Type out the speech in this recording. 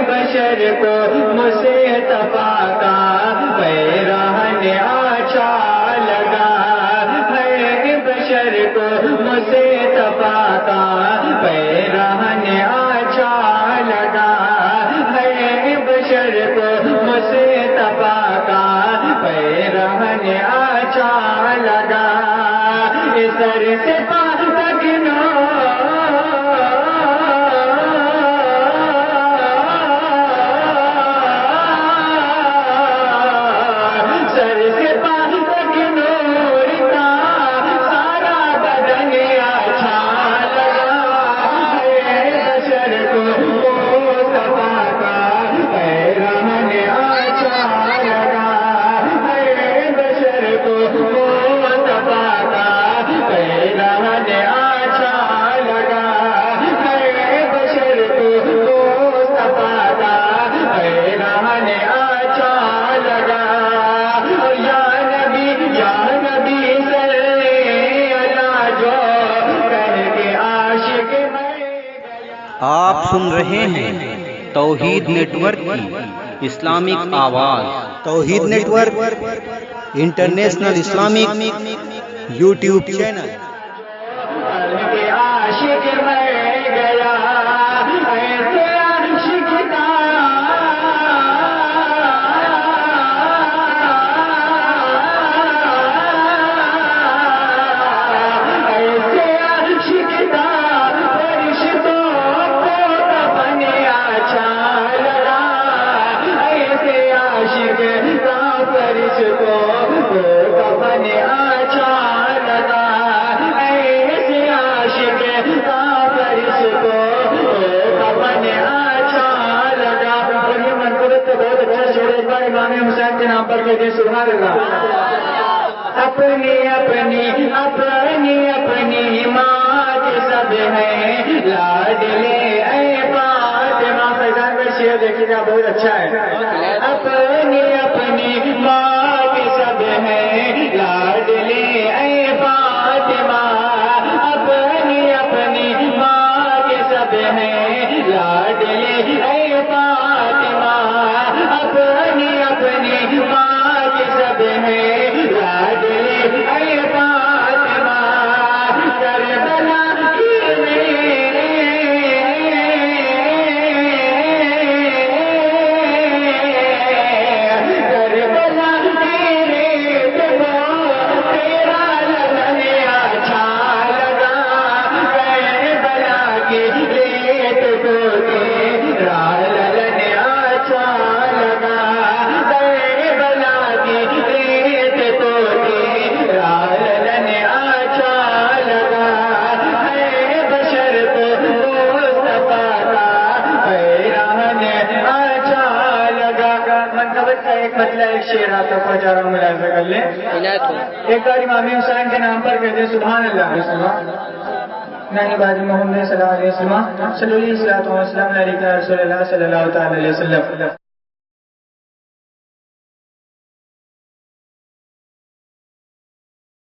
بشر کو مصطفیٰ کا پیرہن اچھا لگا، ہر بشر کو مصطفیٰ کا پیرہن اچھا لگا، ہر بشر کو مصطفیٰ کا پیرہن اچھا لگا، سر سے پا تک سر سے پا تک نور کا سارا بدن اچھا لگا، بشر کو مصطفیٰ کا پیرہن اچھا لگا، بشر کو مصطفیٰ کا پیرہن اچھا لگا، بشر کو مصطفیٰ کا پیرہن اچھا لگا، یا نبی صلی اللہ جو کہہ کے عاشق میں گیا۔ آپ سن رہے ہیں توحید نیٹ ورک کی اسلامک آواز۔ توحید network international Islamic YouTube channel. کے عاشق میں گیا، ایسے عاشق تھا، ایسے عاشق تھا، فرشتوں کو کفن اچھا لگا، ایسے عاشق تھا، فرشتوں کو کفن اچھا لگا، ایسے عاشق تھا، فرشتوں کو کفن اچھا لگا۔ اور یہ منقبت کا بہت اچھا شعر ایک بار امام حسین کے نام پر کہتے ہیں، سبحان اللہ۔ اپنی اپنی ماں کے سب ہیں لاڈلے، اے فاطمہ۔ فیضان کا شعر دیکھیے گا، بہت اچھا ہے۔ اپنی ماں کے سب ہیں لاڈلے، اے فاطمہ، اپنی ماں کے سب ہیں لاڈلے، اے فاطمہ، اپنی ماں کے سب ہیں لاڈلے، اے فاطمہ، کربلا کی کربلا کی ریت کو تیرا لگن اچھا لگا، کربلا کی ریت کو تیرا لگن اچھا لگا، کربلا کی ریت کو تیرا لگن اچھا لگا، ہے بشر کو مصطفیٰ کا پیرہن اچھا لگا۔ منقبت کا ایک مطلب ایک شعر آتا پہنچا رہا ہوں، ملاحظہ کر لیں۔ ایک بار امام حسین کے نام پر کہتے ہیں، سبحان اللہ۔ نانی بازی محمد صلی اللہ علیہ وسلم، صلی اللہ علیہ وسلم، رسول اللہ صلی اللہ تعالی علیہ وسلم۔